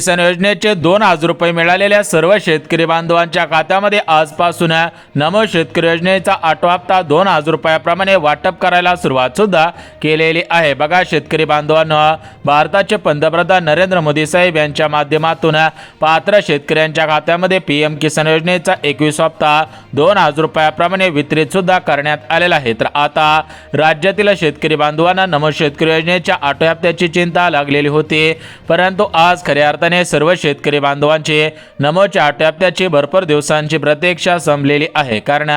किसान योजनेचे 2,000 रुपये मिळालेल्या सर्व शेतकरी बांधवांच्या खात्यामध्ये आजपासून नमो शेतकरी योजनेचा 8वा हप्ता 2,000 रुपयाप्रमाणे वाटप करायला सुरुवात सुद्धा केलेली आहे। बघा शेतकरी बांधवांनो, भारताचे पंतप्रधान नरेंद्र मोदी साहेब यांच्या माध्यमातून पात्र शेतकऱ्यांच्या खात्यामध्ये पीएम किसान योजनेचा 21वा हप्ता 2,000 रुपयाप्रमाणे वितरित सुद्धा करण्यात आलेला आहे। तर आता राज्यातील शेतकरी बांधवांना नमो शेतकरी योजनेच्या 8व्या हप्त्याची चिंता लागलेली होती, परंतु आज खऱ्या अर्थाने सर्व शेतकरी बांधवांची नमोच्या 8व्या हप्त्याची भरपूर दिवसांची प्रतीक्षा संपलेली आहे। कारण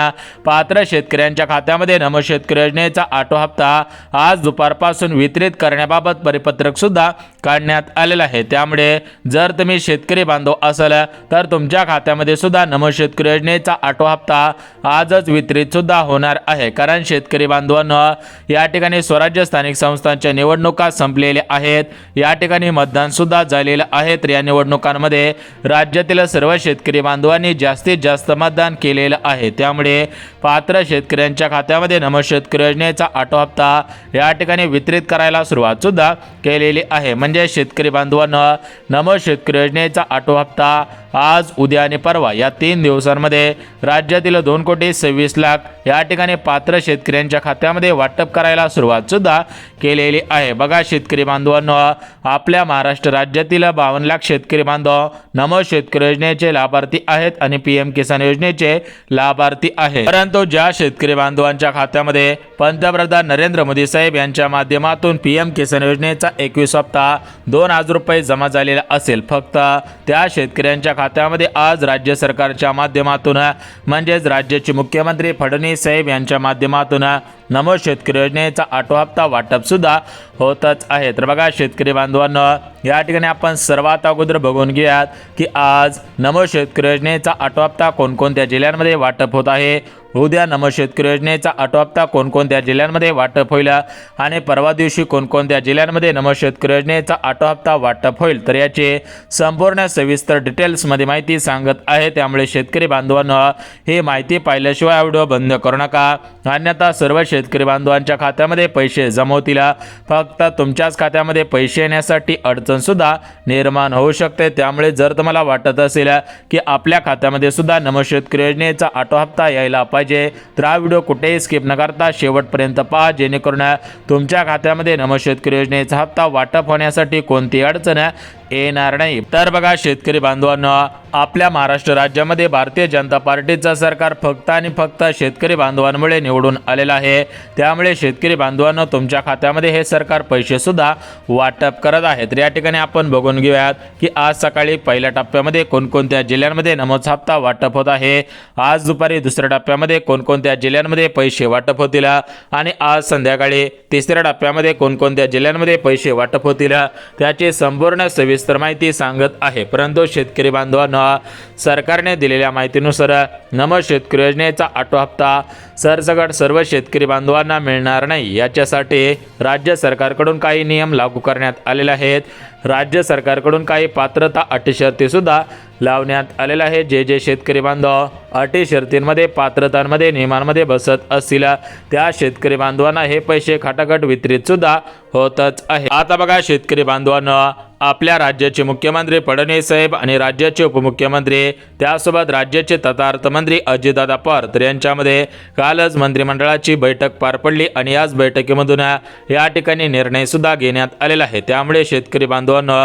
पात्र शेतकऱ्यांच्या खात्यामध्ये नमो शेतकरी योजनेचा 8वा हप्ता आज दुपारपासून वितरित करण्याबाबत परिपत्रक सुद्धा काढण्यात आलेला आहे। त्यामुळे जर तुम्ही शेतकरी बांधव असाल तर तुमच्या खात्यामध्ये सुद्धा नमो शेतकरी योजनेचा 8वा हप्ता आजच वितरित सुद्धा होणार आहे। कारण शेतकरी बांधवांनो, या ठिकाणी स्वराज्य स्थानिक संस्थांच्या निवडणुका संपलेल्या आहेत, या ठिकाणी मतदान सुद्धा झालेलं आहे। तर या निवडणुकांमध्ये राज्यातील सर्व शेतकरी बांधवांनी जास्तीत जास्त मतदान केलेलं आहे। त्यामुळे पात्र शेतकऱ्यांच्या खात्यामध्ये नमो शेतकरी योजनेचा 8वा हप्ता या ठिकाणी वितरित करायला सुरुवात सुद्धा केलेली आहे। म्हणजे शेतकरी बांधवांनो, नमो शेतकरी योजनेचा 8वा हप्ता आज, उद्या आणि परवा या 3 दिवसांमध्ये राज्यातील 2,26,00,000 या ठिकाणी पात्र शेतकऱ्यांच्या खात्यामध्ये वाटप करायला सुरुवात सुद्धा केलेली आहे। बघा शेतकरी बांधवांनो, आपल्या महाराष्ट्र राज्यातील 52,00,000 शेतकरी बांधव नमो शेतकरी योजनेचे लाभार्थी आहेत आणि पीएम किसान योजनेचे लाभार्थी आहेत। परंतु ज्या शेतकरी बांधवांच्या खात्यामध्ये पंतप्रधान नरेंद्र मोदी साहेब यांच्या माध्यमातून पीएम किसान योजनेचा 21वा हप्ता 2,000 रुपये जमा झालेला असेल, फक्त त्या शेतकऱ्यांच्या खात्यामध्ये आज राज्य सरकारच्या माध्यमातून म्हणजेच राज्याचे मुख्यमंत्री फडणवीस साहेब यांच्या माध्यमातून नमो शेतकरी योजनेचा 8वा हप्ता वाटप सुद्धा होतच आहे। तर बघा शेतकरी बांधवांनो, या ठिकाणी आपण सर्वात अगोदर बघून घेऊयात की आज नमो शेतकरी योजनेचा 8वा हप्ता कोणकोणत्या जिल्ह्यांमध्ये वाटप होत आहे, उद्या नमो शेतकरी योजनेचा 8वा हप्ता कोणकोणत्या जिल्ह्यांमध्ये वाटप होईल आणि परवा दिवशी कोणकोणत्या जिल्ह्यांमध्ये नमो शेतकरी योजनेचा 8वा हप्ता वाटप होईल। तर याचे संपूर्ण सविस्तर डिटेल्समध्ये माहिती सांगत आहे। त्यामुळे शेतकरी बांधवांनो, ही माहिती पाहिल्याशिवाय व्हिडिओ बंद करू नका, अन्यथा सर्व शेतकरी बांधवांच्या खात्यामध्ये पैसे जमवतील, फक्त तुमच्याच खात्यामध्ये पैसे येण्यासाठी अडचण सुद्धा निर्माण होऊ शकते। त्यामुळे जर तुम्हाला वाटत असेल की आपल्या खात्यामध्ये सुद्धा नमो शेतकरी योजनेचा 8वा हप्ता यायला पाहिजे, तर हा व्हिडिओ कुठेही स्किप न करता शेवटपर्यंत पहा, जेणेकरून तुमच्या खात्यामध्ये नमो शेतकरी योजनेचा हप्ता वाटप होण्यासाठी कोणतीही अडचण येणार नाही। तर बघा शेतकरी बांधवांनो, आपल्या महाराष्ट्र राज्यामध्ये भारतीय जनता पार्टीचं सरकार फक्त आणि फक्त शेतकरी बांधवांमुळे निवडून आलेलं आहे। त्यामुळे शेतकरी बांधवांनो, तुमच्या खात्यामध्ये हे सरकार पैसे सुद्धा वाटप करत आहे। तर या ठिकाणी आपण बघून घेऊयात की आज सकाळी पहिल्या टप्प्यामध्ये कोणकोणत्या जिल्ह्यांमध्ये नमोचा हप्ता वाटप होत आहे, आज दुपारी दुसऱ्या टप्प्यामध्ये कोणकोणत्या जिल्ह्यांमध्ये पैसे वाटप होतील आणि आज संध्याकाळी तिसऱ्या टप्प्यामध्ये कोणकोणत्या जिल्ह्यांमध्ये पैसे वाटप होतील, त्याची संपूर्ण सविस्तर माहिती सांगत आहे। परंतु शेतकरी बांधवांनो, सरकारने दिलेल्या माहितीनुसार नमो शेतकरी योजनेचा 8वा हप्ता सरसकट सर्व शेतकरी बांधवांना मिळणार नाही। याच्यासाठी राज्य सरकारकडून काही नियम लागू करण्यात आलेले आहेत। राज्य सरकारकडून काही पात्रता अटी शर्ती सुद्धा लावण्यात आलेला आहे। जे शेतकरी बांधव अटी शर्तींमध्ये, पात्रतांमध्ये, नियमांमध्ये बसत असतील त्या शेतकरी बांधवांना हे पैसे खटाखट वितरित सुद्धा होतच आहे। आता बघा शेतकरी बांधवांनो, आपल्या राज्याचे मुख्यमंत्री फडणवीस साहेब आणि राज्याचे उपमुख्यमंत्री त्यासोबत राज्याचे तथार्थ मंत्री अजितदादा पवार तर यांच्यामध्ये कालच मंत्रिमंडळाची बैठक पार पडली आणि याच बैठकीमधून या ठिकाणी निर्णय सुद्धा घेण्यात आलेला आहे। त्यामुळे शेतकरी बांधवांनो,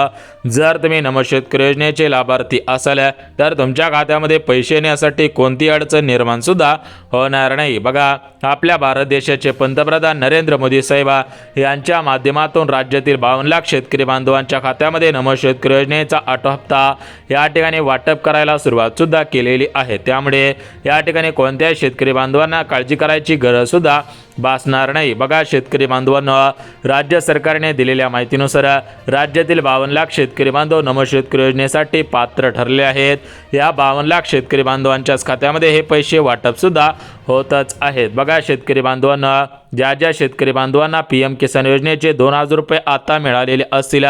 जर तुम्ही नमो शेतकरी योजनेचे लाभार्थी असाल तर तुमच्या खात्यामध्ये पैसे येण्यासाठी कोणती अडचण निर्माण सुद्धा होणार नाही। बघा, आपल्या भारत देशाचे पंतप्रधान नरेंद्र मोदी साहेब यांच्या माध्यमातून राज्यातील 52,00,000 शेतकरी बांधवांच्या खात्यामध्ये नमो शेतकरी योजनेचा 8वा हप्ता या ठिकाणी वाटप करायला सुरुवात सुद्धा केलेली आहे। त्यामुळे या ठिकाणी कोणत्याही शेतकरी बांधवांना काळजी करायची गरज सुद्धा भासणार नाही। बघा शेतकरी बांधवांनो, राज्य सरकारने दिलेल्या माहितीनुसार राज्यातील 52,00,000 शेतकरी बांधव नमो शेतकरी योजनेसाठी पात्र ठरले आहेत। या 52,00,000 शेतकरी बांधवांच्याच खात्यामध्ये हे पैसे वाटप सुद्धा होतच आहेत। बघा शेतकरी बांधवांना, ज्या शेतकरी बांधवांना PM किसान योजनेचे 2,000 रुपये आता मिळालेले असतील,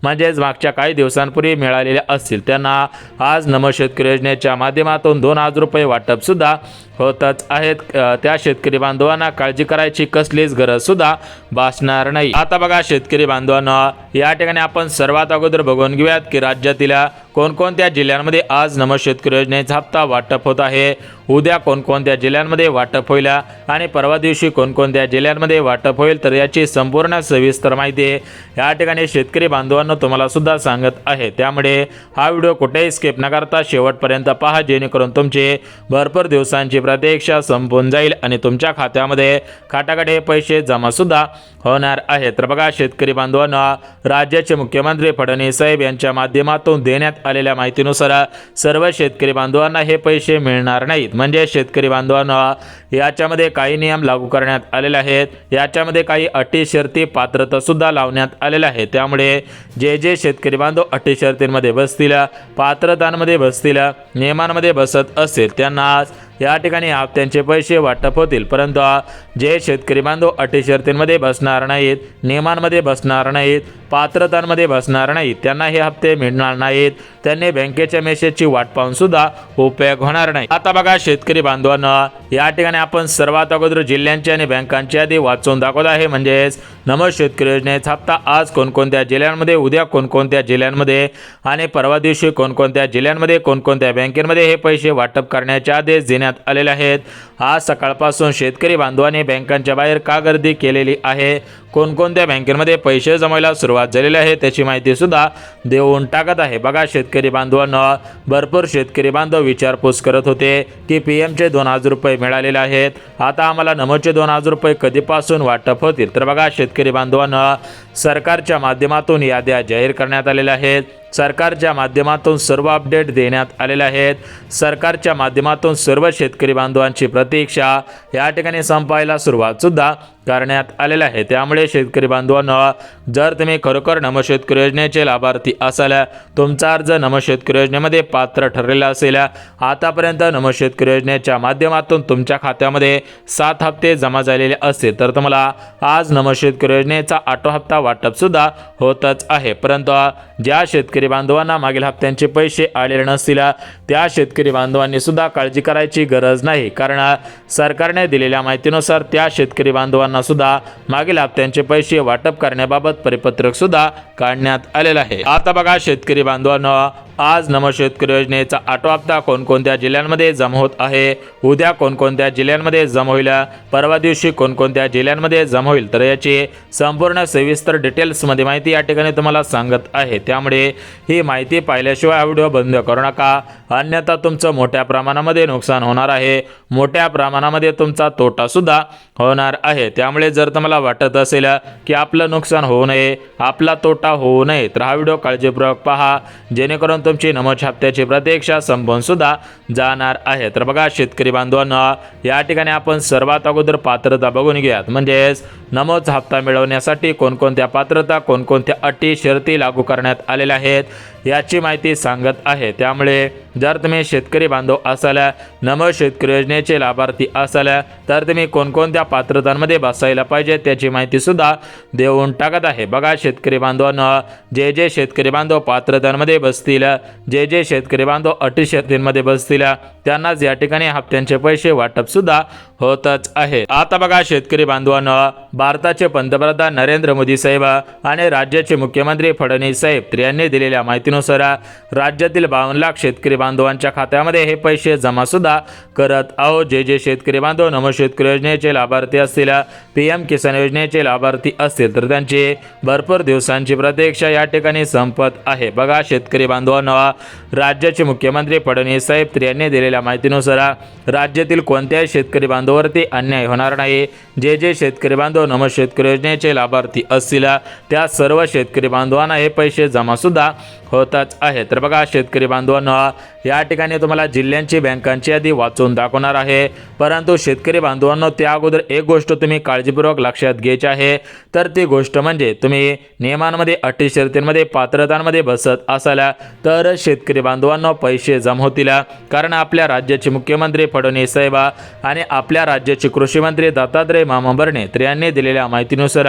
म्हणजेच मागच्या काही दिवसांपूर्वी मिळालेले असतील, त्यांना आज नमो शेतकरी योजनेच्या माध्यमातून 2,000 रुपये वाटप सुद्धा होतच आहेत। त्या शेतकरी बांधवांना काळजी करायची कसलीच गरज सुद्धा भासणार नाही। आता बघा शेतकरी बांधवांना, या ठिकाणी आपण सर्वात अगोदर बघून घेऊयात की राज्यातील कोणकोणत्या जिल्ह्यांमध्ये आज नमो शेतकरी योजनेचा हप्ता वाटप होत आहे, उद्या कोणकोणत्या जिल्ह्यांमध्ये वाटप होईल आणि परवा दिवशी कोणकोणत्या जिल्ह्यांमध्ये वाटप होईल, तर याची संपूर्ण सविस्तर माहिती या ठिकाणी शेतकरी बांधवांना तुम्हाला सुद्धा सांगत आहे। त्यामुळे हा व्हिडिओ कुठेही स्किप न करता शेवटपर्यंत पहा, जेणेकरून तुमचे भरपूर दिवसांची प्रतीक्षा संपून जाईल आणि तुमच्या खात्यामध्ये खाटाकडे पैसे जमा सुद्धा होणार आहेत। तर बघा शेतकरी बांधवांना, राज्याचे मुख्यमंत्री फडणवीस साहेब यांच्या माध्यमातून देण्यात आलेल्या माहितीनुसार सर्व शेतकरी बांधवांना हे पैसे मिळणार नाहीत। म्हणजे शेतकरी बांधवांना याच्यामध्ये काही नियम लागू करण्यात आलेले आहेत, याच्यामध्ये काही अटी शर्ती पात्रता सुद्धा लावण्यात आलेल्या आहेत। त्यामुळे जे शेतकरी बांधव अटी शर्तींमध्ये बसतील, पात्रतांमध्ये बसतील, नियमांमध्ये बसत असेल, त्यांना या ठिकाणी हप्त्यांचे पैसे वाटप होतील। परंतु जे शेतकरी बांधव अटी शर्तींमध्ये बसणार नाहीत, नियमांमध्ये बसणार नाहीत, पात्रतांमध्ये बसणार नाहीत, त्यांना हे हप्ते मिळणार नाहीत। त्यांनी बँकेच्या मेसेजची वाट पाहून सुद्धा उपयोग होणार नाही। आता बघा शेतकरी बांधवांना, या ठिकाणी आपण सर्वात अगोदर जिल्ह्यांची आणि बँकांची यादी वाचून दाखवत आहे। म्हणजेच नमो शेतकरी योजनेचा हप्ता आज कोणकोणत्या जिल्ह्यांमध्ये, उद्या कोणकोणत्या जिल्ह्यांमध्ये आणि परवा दिवशी कोणकोणत्या जिल्ह्यांमध्ये, कोणकोणत्या बँकेमध्ये हे पैसे वाटप करण्याचे आदेश देण्यात आलेले आहेत। आज सकाळपासून शेतकरी बांधवांनी बँकांच्या बाहेर का गर्दी केलेली आहे, कोणकोणत्या बँकेमध्ये पैसे जमायला सुरुवात झालेली आहे, त्याची माहिती सुद्धा देऊन टाकत आहे। बघा शेतकरी बांधवांना, भरपूर शेतकरी बांधव विचारपूस करत होते की PMचे 2,000 रुपये मिळालेले आहेत, आता आम्हाला नमोचे 2,000 रुपये कधीपासून वाटप होतील। तर बघा शेतकरी बांधवांना, सरकारच्या माध्यमातून याद्या जाहीर करण्यात आलेल्या आहेत, सरकारच्या माध्यमातून सर्व अपडेट देण्यात आलेले आहेत, सरकारच्या माध्यमातून सर्व शेतकरी बांधवांची प्रतीक्षा या ठिकाणी संपायला सुरुवात सुद्धा करण्यात आलेलं आहे। त्यामुळे शेतकरी बांधवांना, जर तुम्ही खरोखर नमो शेतकरी योजनेचे लाभार्थी असाल, तुमचा अर्ज नमो शेतकरी योजनेमध्ये पात्र ठरलेला असेल, आतापर्यंत नमो शेतकरी योजनेच्या माध्यमातून तुमच्या खात्यामध्ये 7 हप्ते जमा झालेले असतील, तर तुम्हाला आज नमो शेतकरी योजनेचा 8वा हप्ता वाटप सुद्धा होतच आहे। परंतु ज्या शेतकरी बांधवांना मागील हप्त्यांचे पैसे आलेले नसतील, त्या शेतकरी बांधवांनी सुद्धा काळजी करायची गरज नाही, कारण सरकारने दिलेल्या माहितीनुसार त्या शेतकरी बांधवांना सुद्धा मागील हप्त्यांचे पैसे वाटप करण्याबाबत परिपत्रक सुद्धा काढण्यात आलेलं आहे। आता बघा शेतकरी बांधवांना, आज नमो शेतकरी योजनेचा 8वा हप्ता कोणकोणत्या जिल्ह्यांमध्ये जमा होत आहे, उद्या कोणकोणत्या जिल्ह्यांमध्ये जमा होईल, परवा दिवशी कोणकोणत्या जिल्ह्यांमध्ये जमा होईल, तर याची संपूर्ण सविस्तर डिटेल्समध्ये माहिती या ठिकाणी तुम्हाला सांगत आहे। त्यामुळे ही माहिती पाहिल्याशिवाय हा व्हिडिओ बंद करू नका, अन्यथा तुमचं मोठ्या प्रमाणामध्ये नुकसान होणार आहे, मोठ्या प्रमाणामध्ये तुमचा तोटा सुद्धा होणार आहे। त्यामुळे जर तुम्हाला वाटत असेल की आपलं नुकसान होऊ नये, आपला तोटा होऊ नये, तर हा व्हिडिओ काळजीपूर्वक पहा, जेणेकरून तुमची नमोच हप्त्याची प्रतीक्षा संपून सुद्धा जाणार आहे। तर बघा शेतकरी बांधवांना, या ठिकाणी आपण सर्वात अगोदर पात्रता बघून घेऊयात। म्हणजेच नमोच हप्ता मिळवण्यासाठी कोणकोणत्या पात्रता, कोणकोणत्या अटी शर्ती लागू करण्यात आलेल्या आहेत याची माहिती सांगत आहे। त्यामुळे जर तुम्ही शेतकरी बांधव असाल, नमो शेतकरी योजनेचे लाभार्थी असाल, तर तुम्ही कोणकोणत्या पात्रतांमध्ये बसायला पाहिजे त्याची माहिती सुद्धा देऊन टाकत आहे। बघा शेतकरी बांधवांना, जे शेतकरी बांधव पात्रतांमध्ये बसतील, जे शेतकरी बांधव अटी शर्तींमध्ये बसतील, त्यांनाच या ठिकाणी हप्त्यांचे पैसे वाटप सुद्धा होतच आहे। आता बघा शेतकरी बांधवांना, भारताचे पंतप्रधान नरेंद्र मोदी साहेब आणि राज्याचे मुख्यमंत्री फडणवीस साहेब यांनी दिलेल्या माहितीनुसार राज्यातील 52 लाख शेतकरी बांधवांच्या खात्यामध्ये हे पैसे जमा सुद्धा करत आहोत। जे शेतकरी बांधव नमो शेतकरी योजनेचे लाभार्थी असतील, PM किसान योजनेचे लाभार्थी असतील, तर त्यांची भरपूर दिवसांची प्रतीक्षा या ठिकाणी संपत आहे। बघा शेतकरी बांधवांना, राज्याचे मुख्यमंत्री फडणवीस साहेब यांनी दिलेल्या माहितीनुसार राज्यातील कोणत्याही शेतकरी बांधवावरती अन्याय होणार नाही। जे शेतकरी बांधव नमो शेतकरी योजनेचे लाभार्थी असतील, त्या सर्व शेतकरी बांधवांना हे पैसे जमा सुद्धा होतच आहे। तर बघा शेतकरी बांधवांना, या ठिकाणी तुम्हाला जिल्ह्यांची बँकांची यादी वाचून दाखवणार आहे। परंतु शेतकरी बांधवांनो, त्या अगोदर एक गोष्ट तुम्ही काळजीपूर्वक लक्षात घ्यायची आहे, तर ती गोष्ट म्हणजे तुम्ही नियमांमध्ये, अटी शर्तींमध्ये, पात्रतांमध्ये बसत असाल तर शेतकरी बांधवांनो पैसे जमा होतील। कारण आपल्या राज्याचे मुख्यमंत्री फडणवीस साहेब आणि आपल्या राज्याचे कृषी मंत्री दत्तात्रय मामा भरणे यांनी दिलेल्या माहितीनुसार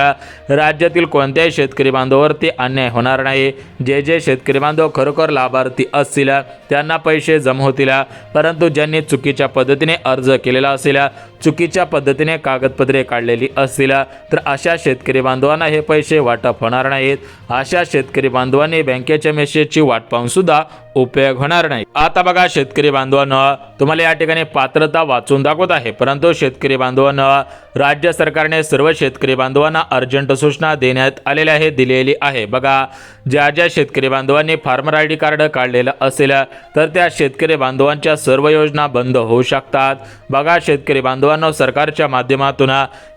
राज्यातील कोणत्याही शेतकरी बांधवावरती अन्याय होणार नाही। जे शेतकरी बांधव खरोखर लाभार्थी असतील त्यांना पैसे जमा होतील। परंतु ज्यांनी चुकीच्या पद्धतीने अर्ज केलेला असेल, चुकीच्या पद्धतीने कागदपत्रे काढलेली असतील, तर अशा शेतकरी बांधवांना हे पैसे वाटप होणार नाहीत। अशा शेतकरी बांधवांनी बँकेच्या मेसेजची वाट पाहून सुद्धा उपयोग होणार नाही। आता बघा शेतकरी बांधवांनो, तुम्हाला या ठिकाणी पात्रता वाचून दाखवत आहे। परंतु शेतकरी बांधवांनो, राज्य सरकारने सर्व शेतकरी बांधवांना अर्जंट सूचना देण्यात आलेली आहे, दिलेली आहे। बघा, ज्या शेतकरी बांधवांनी फार्मर ID कार्ड काढलेलं असेल तर त्या शेतकरी बांधवांच्या सर्व योजना बंद होऊ शकतात। बघा शेतकरी बांधवांनो, सरकारच्या माध्यमातून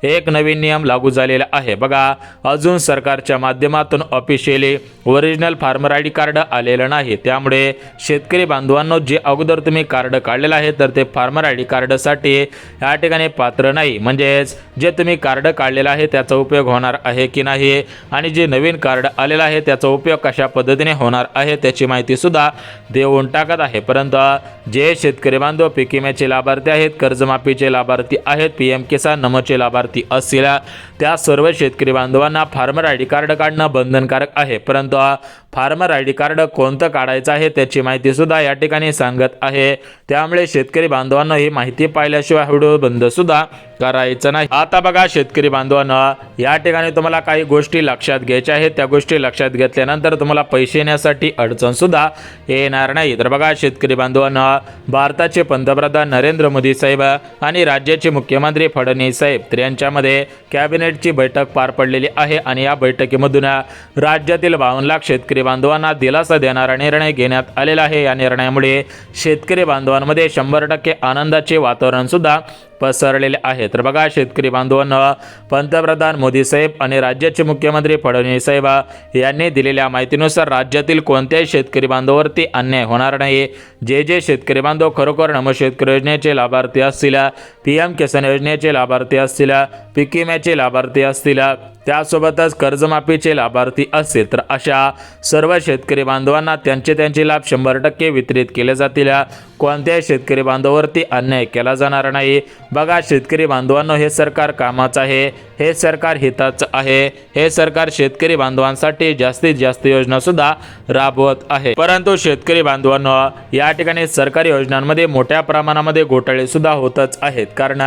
एक नवीन नियम लागू झालेला आहे। बघा, अजून सरकारच्या माध्यमातून officially original farmer ID card आलेलं नाही। त्यामुळे शेतकरी बांधवांनो, जे अगोदर तुम्ही कार्ड काढलेलं आहे तर ते फार्मर ID कार्डसाठी या ठिकाणी पात्र नाही। म्हणजेच जे तुम्ही कार्ड काढलेलं आहे त्याचा उपयोग होणार आहे की नाही, आणि जे नवीन कार्ड आलेलं आहे त्याचा उपयोग कशा पद्धतीने होणार आहे त्याची माहिती सुद्धा देऊन टाकत आहे। परंतु जे शेतकरी बांधव पीक विम्याचे लाभार्थी आहेत, कर्जमाफीचे लाभार्थी आहेत, PM किसान नमोचे लाभार्थी असतील त्या सर्व शेतकरी बांधवांना फार्मर ID कार्ड काढणं बंधनकारक आहे। परंतु फार्मर ID कार्ड कोणतं काढायचं आहे त्याची माहिती सुद्धा या ठिकाणी सांगत आहे। त्यामुळे शेतकरी बांधवांना ही माहिती पाहिल्याशिवाय व्हिडिओ बंद सुद्धा करायचं नाही। आता बघा शेतकरी बांधवांना, या ठिकाणी तुम्हाला काही गोष्टी लक्षात घ्यायच्या आहेत। त्या गोष्टी लक्षात घेतल्यानंतर तुम्हाला पैसे येण्यासाठी अडचण सुद्धा येणार नाही। तर बघा शेतकरी बांधवांना, भारताचे पंतप्रधान नरेंद्र मोदी साहेब आणि राज्याचे मुख्यमंत्री फडणवीस साहेब यांच्यामध्ये कॅबिनेटची बैठक पार पडलेली आहे आणि या बैठकीमधून राज्यातील 52 लाख शेतकरी बांधवांना दिलासा देणारा निर्णय घेण्यात आलेला आहे। या निर्णयामुळे शेतकरी बांधवांमध्ये 100% आनंदाचे वातावरण सुद्धा पसरलेले आहे। तर बघा शेतकरी बांधवांना, पंतप्रधान मोदी साहेब आणि राज्याचे मुख्यमंत्री फडणवीस साहेब यांनी दिलेल्या माहितीनुसार राज्यातील कोणत्याही शेतकरी बांधवावरती अन्याय होणार नाही। जे शेतकरी बांधव खरोखर नमो शेतकरी योजनेचे लाभार्थी असतील, PM किसान योजनेचे लाभार्थी असतील, पीक विम्याचे लाभार्थी असतील, त्यासोबतच कर्जमाफीचे लाभार्थी असतील, तर अशा सर्व शेतकरी बांधवांना त्यांचे लाभ 100% वितरित केले जातील। कोणत्याही शेतकरी बांधवावरती अन्याय केला जाणार नाही। बघा शेतकरी बांधवांनो, हे सरकार कामाचं आहे, हे सरकार हिताचं आहे, हे सरकार शेतकरी बांधवांसाठी जास्तीत जास्त योजना सुद्धा राबवत आहे। परंतु शेतकरी बांधवांनो, या ठिकाणी सरकारी योजनांमध्ये मोठ्या प्रमाणामध्ये घोटाळे सुद्धा होतच आहेत। कारण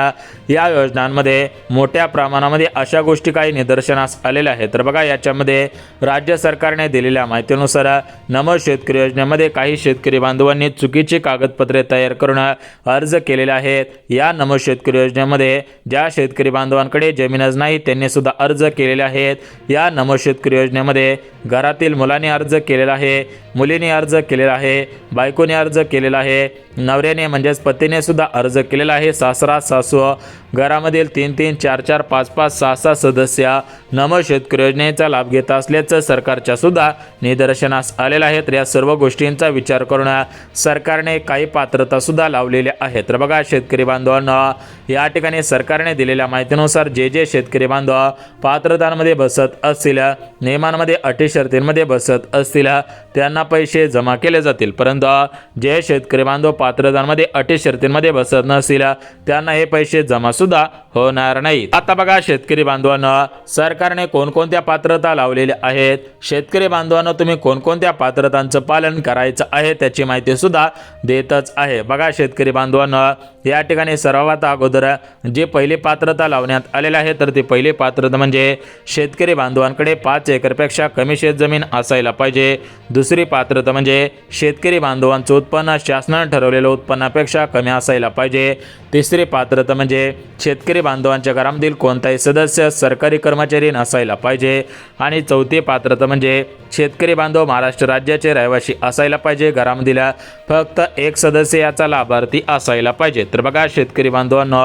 या योजनांमध्ये मोठ्या प्रमाणामध्ये अशा गोष्टी काही निदर्शनास आलेल्या आहेत। तर बघा, याच्यामध्ये राज्य सरकारने दिलेल्या माहितीनुसार नमो शेतकरी योजनेमध्ये काही शेतकरी बांधवांनी चुकीची कागदपत्रे तयार करून अर्ज केलेले आहेत। या नमो शेतकरी योजनेमध्ये ज्या शेतकरी बांधवांकडे जमीनच नाही त्यांनी सुद्धा अर्ज केलेले आहेत। या नमो शेतकरी योजनेमध्ये घरातील मुलांनी अर्ज केलेला आहे, मुलीने अर्ज केलेला आहे, बायकोने अर्ज केलेला आहे, नवऱ्याने म्हणजेच पतीने सुद्धा अर्ज केलेला आहे। सासरा सासू घरामधील 3-3, 4-4, 5-5, 6-6 सदस्य नमो शेतकरी योजनेचा लाभ घेत असल्याचं सरकारच्या सुद्धा निदर्शनास आलेलं आहे। तर या सर्व गोष्टींचा विचार करून सरकारने काही पात्रता सुद्धा लावलेल्या आहेत। तर बघा शेतकरी बांधवांना, या ठिकाणी सरकारने दिलेल्या माहितीनुसार जे शेतकरी बांधव पात्रतांमध्ये बसत असतील, नियमांमध्ये, अटी शर्तींमध्ये बसत असतील, त्यांना पैसे जमा केले जातील। परंतु जे शेतकरी बांधव पात्रतांमध्ये, अटी शर्तींमध्ये बसत नसतील त्यांना हे पैसे जमा सुद्धा होणार नाही। आता बघा शेतकरी बांधवांना, सरकारने कोणकोणत्या पात्रता लावलेल्या आहेत, शेतकरी बांधवांना तुम्ही कोणकोणत्या पात्रतांचं पालन करायचं आहे त्याची माहिती सुद्धा देतच आहे। बघा शेतकरी बांधवांना, या ठिकाणी सर्वात अगोदर जे पहिली पात्रता लावण्यात आलेले आहे तर ती पहिली पात्रता म्हणजे शेतकरी बांधवांकडे 5 एकरपेक्षा कमी शेतजमीन असायला पाहिजे। दुसरी पात्रता म्हणजे शेतकरी बांधवांचं उत्पन्न शासनाने ठरवलेल्या उत्पन्नापेक्षा कमी असायला पाहिजे। तिसरी पात्रता म्हणजे शेतकरी बांधवांच्या घरामधील कोणताही सदस्य सरकारी कर्मचारी नसायला पाहिजे। आणि चौथी पात्रता म्हणजे शेतकरी बांधव महाराष्ट्र राज्याचे रहिवासी असायला पाहिजे, घरामधील फक्त एक सदस्य याचा लाभार्थी असायला पाहिजे। तर बघा शेतकरी बांधवांनो,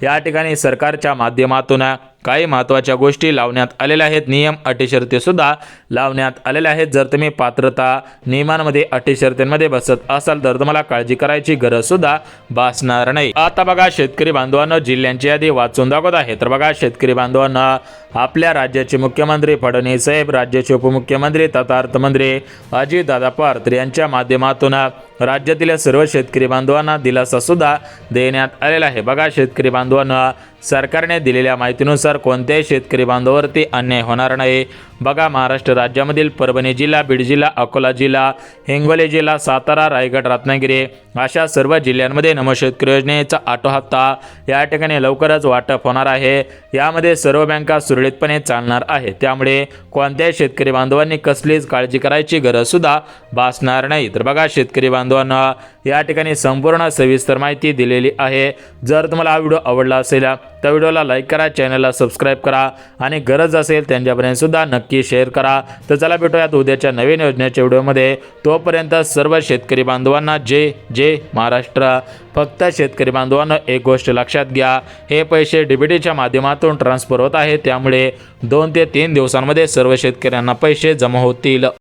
या ठिकाणी सरकारच्या माध्यमातून काही महत्त्वाच्या गोष्टी लावण्यात आलेल्या आहेत. नियम अटी शर्ती सुद्धा लावण्यात आलेल्या आहेत. जर तुम्ही पात्रता नियमांमध्ये अटी शर्तींमध्ये बसत असाल तर तुम्हाला काळजी करायची गरज सुद्धा भासणार नाही. आता बघा शेतकरी बांधवांना जिल्ह्यांची यादी वाचून दाखवत आहे. तर बघा शेतकरी बांधवांना आपल्या राज्याचे मुख्यमंत्री फडणवीस साहेब, राज्याचे उपमुख्यमंत्री तथा अर्थमंत्री अजितदादा पवार यांच्या माध्यमातून राज्यातील सर्व शेतकरी बांधवांना दिलासा सुद्धा देण्यात आलेला आहे. बघा शेतकरी बांधवांना सरकारने दिलेल्या माहितीनुसार कोणत्याही शेतकरी बांधवावरती अन्याय होणार नाही. बघा महाराष्ट्र राज्यामधील परभणी जिल्हा, बीड जिल्हा, अकोला जिल्हा, हिंगोली जिल्हा, सातारा, रायगड, रत्नागिरी अशा सर्व जिल्ह्यांमध्ये नमो शेतकरी योजनेचा आठवा हप्ता या ठिकाणी लवकरच वाटप होणार आहे. यामध्ये सर्व बँका सुरळीतपणे चालणार आहे. त्यामुळे कोणत्याही शेतकरी बांधवांनी कसलीच काळजी करायची गरज सुद्धा भासणार नाही. तर बघा शेतकरी बांधवांना या ठिकाणी संपूर्ण सविस्तर माहिती दिलेली आहे. जर तुम्हाला हा व्हिडिओ आवडला असेल तर व्हिडिओला लाईक करा, चॅनलला सबस्क्राईब करा आणि गरज असेल त्यांच्यापर्यंत सुद्धा नक्की शेअर करा. तर चला भेटूयात उद्याच्या नवीन योजनेच्या व्हिडिओमध्ये. तोपर्यंत सर्व शेतकरी बांधवांना जय जय महाराष्ट्र. फक्त शेतकरी बांधवांना एक गोष्ट लक्षात घ्या, हे पैसे डीबीटीच्या माध्यमातून ट्रान्सफर होत आहेत. त्यामुळे 2 ते 3 दिवसांमध्ये सर्व शेतकऱ्यांना पैसे जमा होतील.